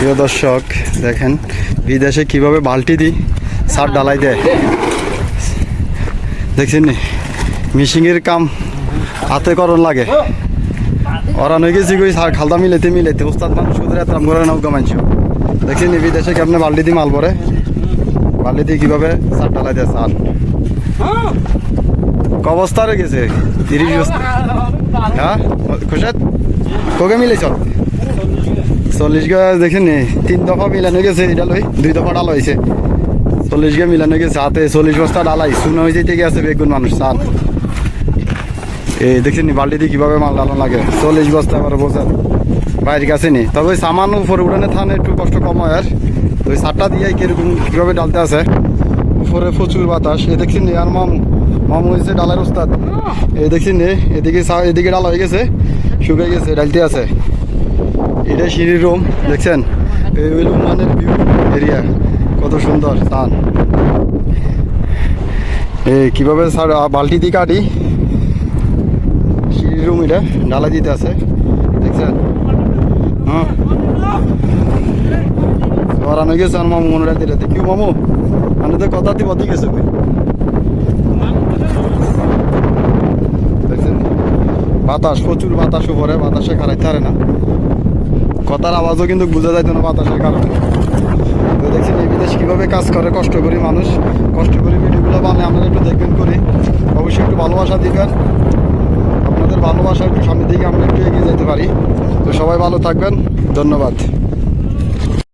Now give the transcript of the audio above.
প্রিয় দর্শক দেখেন বিদেশে কিভাবে বালতি দি সার ডালাই দেয় দেখছেন নি মিশিংয়ের কাম হাতে করণ লাগে ওরা নই গেছি কই সার খালদা মিলাইতে উস্তাদ মানুষ ওদের এত রাম করে নৌকা মানছ দেখছেন নি বিদেশে কেমনে বালতি দি মাল পরে বালতি দিয়ে কিভাবে সার ডালাই দেয় সার ক অবস্থা রয়ে গেছে 30 বস্তা হ্যাঁ খুশাদ তোকে মিলে চল 40 গাছ দেখেন নি 3 দফা মিলানো গেছে এটা লই 2 দফা ডাল হয়েছে 40 গা মিলানো গেছে হাতে 40 বস্তা ডালাই শুনে হয়ে যেতে গেছে বেগুন মানুষ সার এই দেখছেন নি বালতি দিয়ে কিভাবে মাল ডালানো লাগে 40 বস্তা আবার বোঝেন বাইরের কাছে নি তবে সামান্য উপরে উড়ানে থানে একটু কষ্ট কম হয় আর ওই সারটা দিয়ে কিরকম কীভাবে ডালতে আছে উপরে প্রচুর বাতাস এই দেখছেন নি আর মামু হয়েছে ডালের ওস্তাদ এই দেখছেন নি এদিকে ডাল হয়ে গেছে শুকিয়ে গেছে ডালতে আছে এটা সিঁড়ির রুম দেখছেন এই উলুমানের ভিউ এরিয়া কত সুন্দর স্থান এই কীভাবে স্যার বালতি দিয়ে কাটি সিঁড়ির রুম এটা ডালা দিতে আছে দেখছেন হ্যাঁ ওরানো গেছে আর মামু মনে রাখতে রাখতে কেউ মামু আমি তো কথা দিয়ে বদি গেছে দেখছেন বাতাস প্রচুর বাতাস উপরে বাতাসে খারাইতে পারে না কথার আওয়াজও কিন্তু বোঝা যাইতো না বাতাসের কারণে তো দেখছেন এই বিদেশ কীভাবে কাজ করে কষ্ট করি মানুষ কষ্ট করি ভিডিওগুলো বানায় আপনারা একটু দেখবেন করি অবশ্যই একটু ভালোবাসা দিবেন আপনাদের ভালোবাসা একটু সামনের দিকে আমরা একটু এগিয়ে যেতে পারি তো সবাই ভালো থাকবেন ধন্যবাদ।